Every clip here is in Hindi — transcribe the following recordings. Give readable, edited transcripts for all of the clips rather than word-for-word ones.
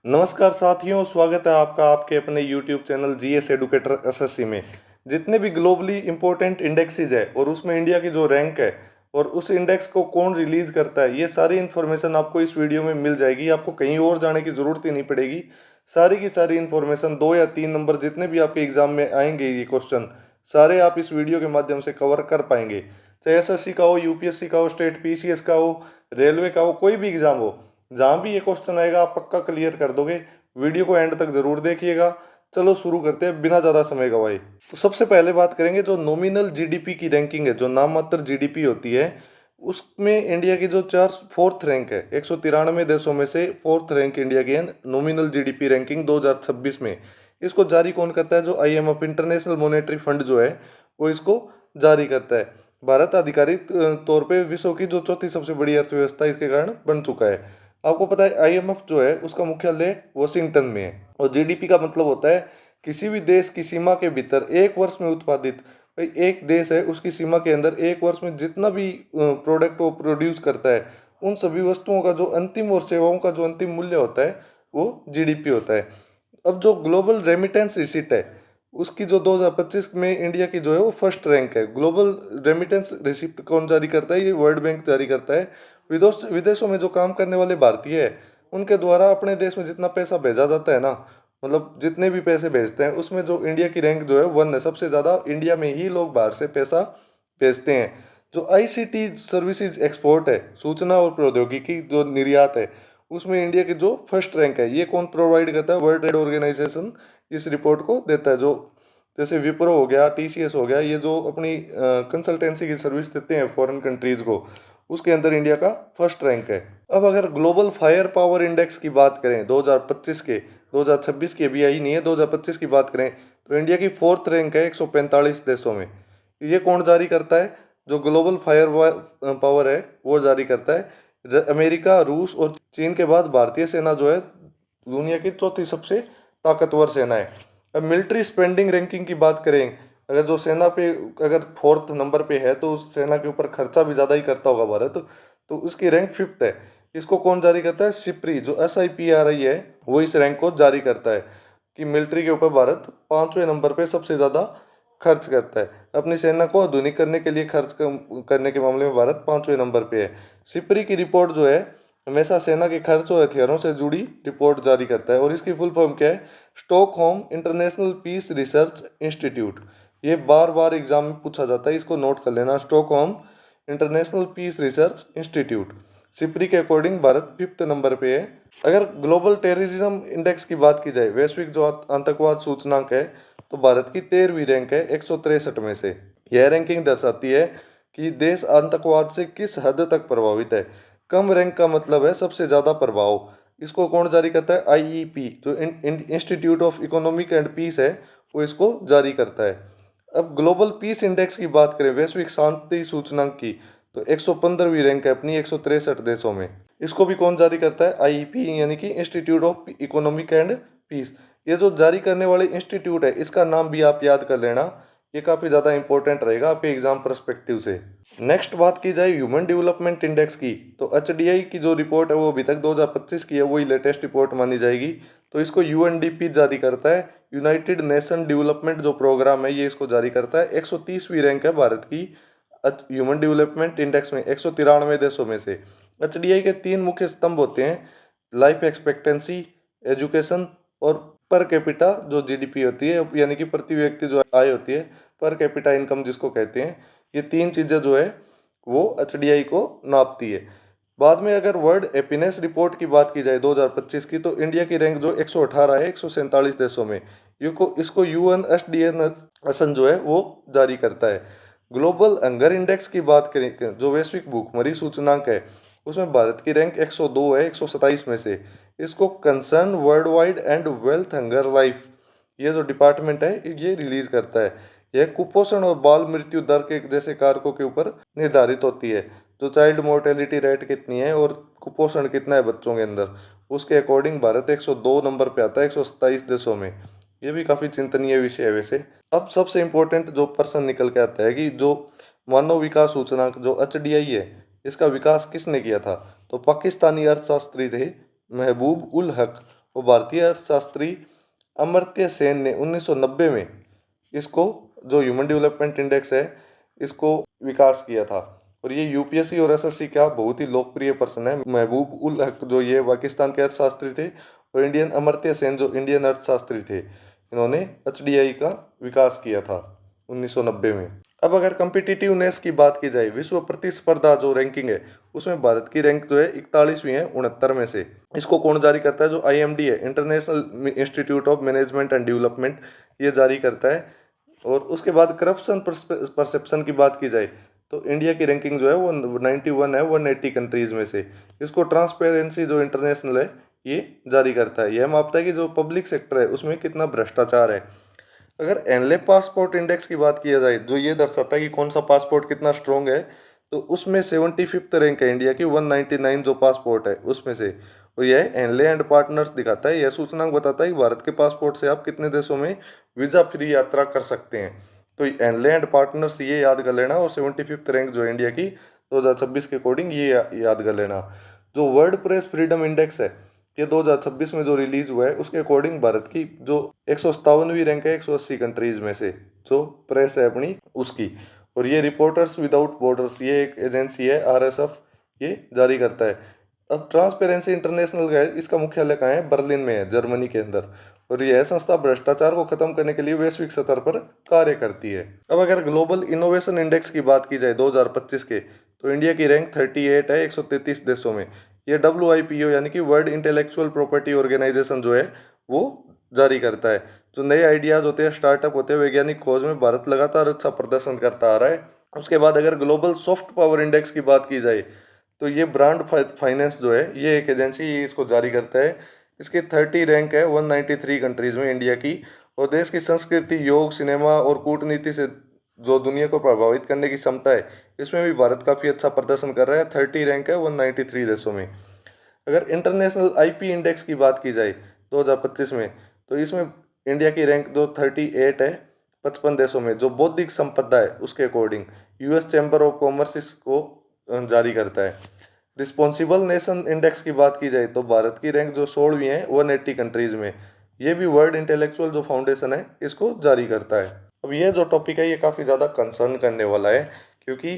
नमस्कार साथियों, स्वागत है आपका आपके अपने YouTube channel GS educator SSC में। जितने भी ग्लोबली इंपॉर्टेंट इंडेक्सेस है और उसमें इंडिया की जो रैंक है और उस इंडेक्स को कौन रिलीज करता है, ये सारी इन्फॉर्मेशन आपको इस वीडियो में मिल जाएगी। आपको कहीं और जाने की ज़रूरत ही नहीं पड़ेगी। सारी की सारी इन्फॉर्मेशन 2 या 3 नंबर जितने भी आपके एग्जाम में आएंगे ये क्वेश्चन, सारे आप इस वीडियो के माध्यम से कवर कर पाएंगे। चाहे एसएससी का हो, यूपीएससी का हो, स्टेट पीसीएस का हो, रेलवे का हो, कोई भी एग्जाम हो, जहां भी ये क्वेश्चन आएगा आप पक्का क्लियर कर दोगे। वीडियो को एंड तक जरूर देखिएगा। चलो शुरू करते हैं बिना ज़्यादा समय गवाए। तो सबसे पहले बात करेंगे जो नॉमिनल जीडीपी की रैंकिंग है, जो नाम मात्र जीडीपी होती है, उसमें इंडिया की जो चार फोर्थ रैंक है, 193 देशों में से फोर्थ रैंक इंडिया की है नॉमिनल जीडीपी रैंकिंग 2026 में। इसको जारी कौन करता है? जो आईएमएफ इंटरनेशनल मॉनेटरी फंड जो है वो इसको जारी करता है। भारत आधिकारिक तौर पे विश्व की जो चौथी सबसे बड़ी अर्थव्यवस्था इसके कारण बन चुका है। आपको पता है आईएमएफ जो है उसका मुख्यालय वॉशिंगटन में है। और जीडीपी का मतलब होता है किसी भी देश की सीमा के भीतर एक वर्ष में उत्पादित, भाई एक देश है उसकी सीमा के अंदर एक वर्ष में जितना भी प्रोडक्ट वो प्रोड्यूस करता है, उन सभी वस्तुओं का जो अंतिम और सेवाओं का जो अंतिम मूल्य होता है वो जीडीपी होता है। अब जो ग्लोबल रेमिटेंस रिसिट है उसकी जो 2025 में इंडिया की जो है वो फर्स्ट रैंक है। ग्लोबल रेमिटेंस रिसिप्ट कौन जारी करता है? ये वर्ल्ड बैंक जारी करता है। विदेशों में जो काम करने वाले भारतीय है उनके द्वारा अपने देश में जितना पैसा भेजा जाता है ना, मतलब जितने भी पैसे भेजते हैं उसमें जो इंडिया की रैंक जो है 1 है। सबसे ज़्यादा इंडिया में ही लोग बाहर से पैसा भेजते हैं। जो आईसीटी सर्विसेज एक्सपोर्ट है, सूचना और प्रौद्योगिकी जो निर्यात है, उसमें इंडिया की जो फर्स्ट रैंक है, ये कौन प्रोवाइड करता है? वर्ल्ड ट्रेड ऑर्गेनाइजेशन इस रिपोर्ट को देता है। जो जैसे विप्रो हो गया, टीसीएस हो गया, ये जो अपनी कंसल्टेंसी की सर्विस देते हैं फॉरेन कंट्रीज को, उसके अंदर इंडिया का फर्स्ट रैंक है। अब अगर ग्लोबल फायर पावर इंडेक्स की बात करें 2025 के, 2026 की अभी आई नहीं है, 2025 की बात करें तो इंडिया की फोर्थ रैंक है 145 देशों में। ये कौन जारी करता है? जो ग्लोबल फायर पावर है वो जारी करता है अमेरिका, रूस और चीन के बाद भारतीय सेना जो है दुनिया की चौथी सबसे ताकतवर सेना है। अब मिलिट्री स्पेंडिंग रैंकिंग की बात करें, अगर जो सेना पे अगर फोर्थ नंबर पे है तो उस सेना के ऊपर खर्चा भी ज़्यादा ही करता होगा भारत, तो उसकी रैंक फिफ्थ है। इसको कौन जारी करता है? सिप्री, जो SIPRI है वो इस रैंक को जारी करता है कि मिलिट्री के ऊपर भारत 5वें नंबर पे सबसे ज़्यादा खर्च करता है। अपनी सेना को आधुनिक करने के लिए खर्च करने के मामले में भारत 5वें नंबर पे है। सिप्री की रिपोर्ट जो है हमेशा सेना के खर्च और हथियारों से जुड़ी रिपोर्ट जारी करता है और इसकी फुल फॉर्म क्या है? Stockholm International Peace Research Institute. ये बार बार एग्जाम में पूछा जाता है, इसको नोट कर लेना, Stockholm International Peace Research Institute. SIPRI के अकॉर्डिंग भारत फिफ्थ नंबर पे है। अगर ग्लोबल टेररिज्म इंडेक्स की बात की जाए, वैश्विक जो आतंकवाद सूचनांक है, तो भारत की 13वीं रैंक है 163 में से। यह रैंकिंग दर्शाती है कि देश आतंकवाद से किस हद तक प्रभावित है। कम रैंक का मतलब है सबसे ज़्यादा प्रभाव। इसको कौन जारी करता है? IEP, जो institute of economic and peace है, वो इसको जारी करता है। अब ग्लोबल पीस इंडेक्स की बात करें, वैश्विक शांति सूचकांक की, तो 115वीं रैंक है अपनी 163 देशों में। इसको भी कौन जारी करता है? IEP, यानी कि institute of economic and peace. ये जो जारी करने वाले इंस्टीट्यूट है इसका नाम भी आप याद कर लेना, ये काफ़ी ज़्यादा इंपॉर्टेंट रहेगा आपके एग्जाम परस्पेक्टिव से। नेक्स्ट बात की जाए ह्यूमन डेवलपमेंट इंडेक्स की, तो HDI की जो रिपोर्ट है वो अभी तक 2025 की है, वही लेटेस्ट रिपोर्ट मानी जाएगी। तो इसको UNDP जारी करता है, यूनाइटेड नेशन डेवलपमेंट जो प्रोग्राम है ये इसको जारी करता है। 130वीं रैंक है भारत की ह्यूमन डेवलपमेंट इंडेक्स में 193 देशों में से। HDI के 3 मुख्य स्तंभ होते हैं, लाइफ एक्सपेक्टेंसी, एजुकेशन और पर कैपिटा जो जीडीपी होती है, यानी कि प्रति व्यक्ति जो आय होती है, पर कैपिटा इनकम जिसको कहते हैं। ये 3 चीज़ें जो है वो HDI को नापती है। बाद में अगर वर्ल्ड हैप्पीनेस रिपोर्ट की बात की जाए 2025 की, तो इंडिया की रैंक जो 118 है 147 देशों में। इसको UNSDN जो है वो जारी करता है। ग्लोबल हंगर इंडेक्स की बात करें, जो वैश्विक भूखमरी सूचकांक है, उसमें भारत की रैंक 102 है 127 में से। इसको concern world wide and wealth hunger life, ये जो डिपार्टमेंट है ये रिलीज करता है। यह कुपोषण और बाल मृत्यु दर के जैसे कारकों के ऊपर निर्धारित होती है। जो चाइल्ड मोर्टेलिटी रेट कितनी है और कुपोषण कितना है बच्चों के अंदर, उसके अकॉर्डिंग भारत 102 नंबर पे आता है 127 देशों में। ये भी काफ़ी चिंतनीय विषय है वैसे। अब सबसे इम्पोर्टेंट जो पर्सन निकल के आता है कि जो मानव विकास सूचकांक जो HDI है, इसका विकास किसने किया था? तो पाकिस्तानी अर्थशास्त्री थे महबूब उल हक। और भारतीय अर्थशास्त्री अमर्त्य सेन ने 1990 में इसको, जो ह्यूमन डेवलपमेंट इंडेक्स है, इसको विकास किया था। और ये यूपीएससी और एसएससी का बहुत ही लोकप्रिय पर्सन है। महबूब उल हक जो ये पाकिस्तान के अर्थशास्त्री थे, और इंडियन अमर्त्य सेन जो इंडियन अर्थशास्त्री थे, इन्होंने एचडीआई का विकास किया था 1990 में। अब अगर कम्पिटिटिवनेस की बात की जाए, विश्व प्रतिस्पर्धा जो रैंकिंग है, उसमें भारत की रैंक जो है 41वीं है 69 में से। इसको कौन जारी करता है? जो आईएमडी है, international institute of management and development, ये जारी करता है। और उसके बाद करप्शन परसेप्शन की बात की जाए तो इंडिया की रैंकिंग जो है वो 91 है 180 कंट्रीज में से। इसको ट्रांसपेरेंसी जो इंटरनेशनल है ये जारी करता है। यह मापता है कि जो पब्लिक सेक्टर है उसमें कितना भ्रष्टाचार है। अगर एनले पासपोर्ट इंडेक्स की बात किया जाए, जो ये दर्शाता है कि कौन सा पासपोर्ट कितना स्ट्रॉन्ग है, तो उसमें 75th रैंक है इंडिया की 199 जो पासपोर्ट है उसमें से। और यह एनले एंड पार्टनर्स दिखाता है, यह सूचनांक बताता है कि भारत के पासपोर्ट से आप कितने देशों में वीजा फ्री यात्रा कर सकते हैं। तो एनले एंड पार्टनर्स ये याद कर लेना, और 75th रैंक जो है इंडिया की 2026 के अकॉर्डिंग ये याद कर लेना। जो वर्ल्ड प्रेस फ्रीडम इंडेक्स है, ये 2026 में जो रिलीज हुआ है, उसके अकॉर्डिंग भारत की जो 157वीं रैंक है 180 कंट्रीज में से, जो प्रेस है अपनी उसकी। और ये रिपोर्टर्स विदाउट बॉर्डर्स, ये एक एजेंसी है आरएसएफ, ये जारी करता है। अब ट्रांसपेरेंसी इंटरनेशनल का है, इसका मुख्यालय कहाँ है? बर्लिन में है, जर्मनी के अंदर। और यह संस्था भ्रष्टाचार को खत्म करने के लिए वैश्विक स्तर पर कार्य करती है। अब अगर ग्लोबल इनोवेशन इंडेक्स की बात की जाए 2025 के, तो इंडिया की रैंक 38 है 133 देशों में। ये WIPO यानी कि वर्ल्ड इंटेलेक्चुअल प्रॉपर्टी ऑर्गेनाइजेशन जो है वो जारी करता है। जो नए आइडियाज होते हैं, स्टार्टअप होते हैं, वैज्ञानिक खोज में भारत लगातार अच्छा प्रदर्शन करता आ रहा है। उसके बाद अगर ग्लोबल सॉफ्ट पावर इंडेक्स की बात की जाए, तो ये ब्रांड फाइनेंस जो है, ये एक एजेंसी इसको जारी करता है। इसकी 30 रैंक है 193 कंट्रीज में इंडिया की। और देश की संस्कृति, योग, सिनेमा और कूटनीति से जो दुनिया को प्रभावित करने की क्षमता है, इसमें भी भारत काफ़ी अच्छा प्रदर्शन कर रहा है। 30 रैंक है 193 देशों में। अगर इंटरनेशनल आईपी इंडेक्स की बात की जाए 2025 में, तो इसमें इंडिया की रैंक जो 38 है 55 देशों में। जो बौद्धिक संपदा है उसके according US chamber of commerce इसको जारी करता है। रिस्पॉन्सिबल नेशन इंडेक्स की बात की जाए तो भारत की रैंक जो 16वीं है 180 कंट्रीज में। ये भी वर्ल्ड इंटेलेक्चुअल जो फाउंडेशन है इसको जारी करता है। अब ये जो टॉपिक है ये काफ़ी ज़्यादा कंसर्न करने वाला है, क्योंकि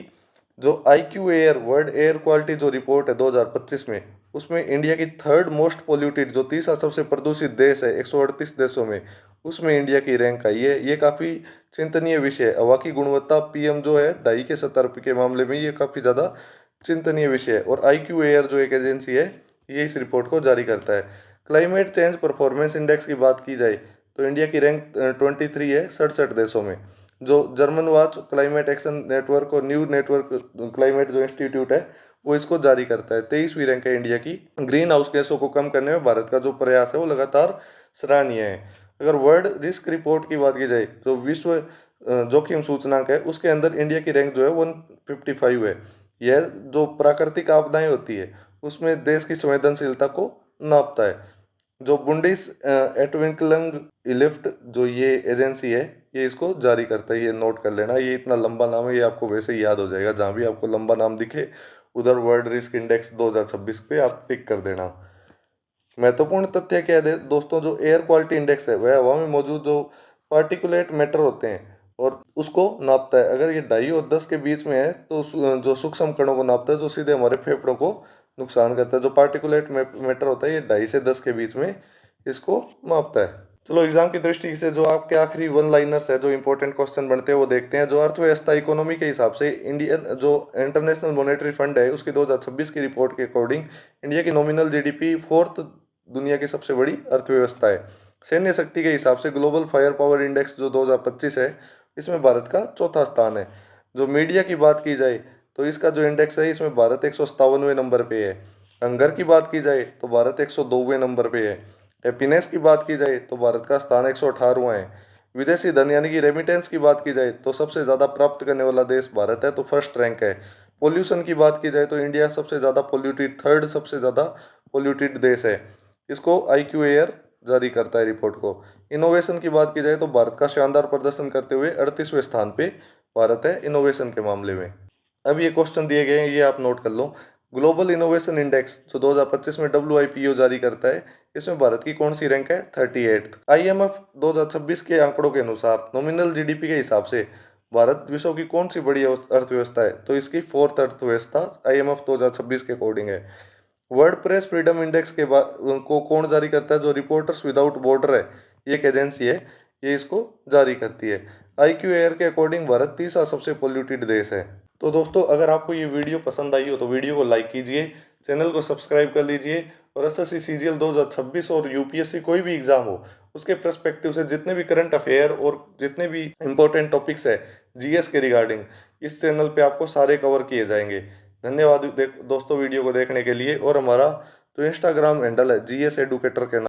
जो IQ air world air quality जो रिपोर्ट है 2025 में, उसमें इंडिया की थर्ड मोस्ट पोल्यूटेड, जो तीसरा सबसे प्रदूषित देश है 138 देशों में, उसमें इंडिया की रैंक आई है। ये काफ़ी चिंतनीय विषय है। हवा की गुणवत्ता PM जो है 2.5 के स्तर के मामले में ये काफ़ी ज़्यादा चिंतनीय विषय है। और IQ एयर जो एक एजेंसी है, ये इस रिपोर्ट को जारी करता है। क्लाइमेट चेंज परफॉर्मेंस इंडेक्स की बात की जाए तो इंडिया की रैंक 23 है 67 देशों में। जो German watch climate action network और न्यू नेटवर्क क्लाइमेट जो इंस्टीट्यूट है, वो इसको जारी करता है। 23वीं रैंक है इंडिया की। ग्रीन हाउस गैसों को कम करने में भारत का जो प्रयास है वो लगातार सराहनीय है। अगर वर्ल्ड रिस्क रिपोर्ट की बात की जाए तो विश्व जोखिम सूचनांक है, उसके अंदर इंडिया की रैंक जो है 155 है। यह जो प्राकृतिक आपदाएं होती है उसमें देश की संवेदनशीलता को नापता है। जो बुंडीस एटविंकलंग इलिफ्ट जो ये एजेंसी है, ये इसको जारी करता है। ये नोट कर लेना, ये इतना लंबा नाम है, ये आपको वैसे ही याद हो जाएगा। जहाँ भी आपको लंबा नाम दिखे उधर वर्ल्ड रिस्क इंडेक्स 2026 पे आप टिक कर देना। महत्वपूर्ण तथ्य क्या है दोस्तों? जो एयर क्वालिटी इंडेक्स है वह हवा में मौजूद जो पार्टिकुलेट मैटर होते हैं और उसको नापता है। अगर ये 2.5 और 10 के बीच में है तो जो सूक्ष्म कणों को नापता है, जो सीधे हमारे फेफड़ों को नुकसान करता है। जो पार्टिकुलेट मैटर होता है ये 2.5 से 10 के बीच में इसको मापता है। चलो एग्जाम की दृष्टि से जो आपके आखिरी वन लाइनर्स है, जो इंपॉर्टेंट क्वेश्चन बनते हैं, वो देखते हैं। जो अर्थव्यवस्था इकोनॉमी के हिसाब से इंडियन जो इंटरनेशनल मॉनेटरी फंड है उसकी 2026 की रिपोर्ट के अकॉर्डिंग इंडिया की नॉमिनल GDP 4th दुनिया की सबसे बड़ी अर्थव्यवस्था है। सैन्य शक्ति के हिसाब से ग्लोबल फायर पावर इंडेक्स जो 2025 है, इसमें भारत का चौथा स्थान है। जो मीडिया की बात की जाए तो इसका जो इंडेक्स है इसमें भारत 157वें नंबर पे है। हंगर की बात की जाए तो भारत 102वें नंबर पे है। हैप्पीनेस की बात की जाए तो भारत का स्थान 118वां है। विदेशी धन यानी कि रेमिटेंस की बात की जाए तो सबसे ज़्यादा प्राप्त करने वाला देश भारत है, तो फर्स्ट रैंक है। पोल्यूशन की बात की जाए तो इंडिया सबसे ज़्यादा पोल्यूटेड, थर्ड सबसे ज़्यादा पोल्यूटेड देश है। इसको IQ एयर जारी करता है रिपोर्ट को। इनोवेशन की बात की जाए तो भारत का शानदार प्रदर्शन करते हुए 38वें स्थान पे भारत है इनोवेशन के मामले में। अब ये क्वेश्चन दिए गए हैं, ये आप नोट कर लो। ग्लोबल इनोवेशन इंडेक्स जो 2025 में WIPO जारी करता है, इसमें भारत की कौन सी रैंक है? 38th। IMF 2026 के आंकड़ों के अनुसार नॉमिनल GDP के हिसाब से भारत विश्व की कौन सी बड़ी अर्थव्यवस्था है? तो इसकी फोर्थ अर्थव्यवस्था IMF 2026 के अकॉर्डिंग है। वर्ल्ड प्रेस फ्रीडम इंडेक्स के बाद को कौन जारी करता है? जो रिपोर्टर्स विदाउट बॉर्डर है, ये एक एजेंसी है, ये इसको जारी करती है। IQ एयर के अकॉर्डिंग भारत तीसरा सबसे पोल्यूटेड देश है। तो दोस्तों, अगर आपको ये वीडियो पसंद आई हो तो वीडियो को लाइक कीजिए, चैनल को सब्सक्राइब कर लीजिए और SSC CGL 2026 और UPSC कोई भी एग्जाम हो उसके पर्सपेक्टिव से जितने भी करंट अफेयर और जितने भी इंपॉर्टेंट टॉपिक्स है GS के रिगार्डिंग, इस चैनल पे आपको सारे कवर किए जाएंगे। धन्यवाद दोस्तों वीडियो को देखने के लिए। और हमारा जो इंस्टाग्राम हैंडल है GS एडुकेटर के नाम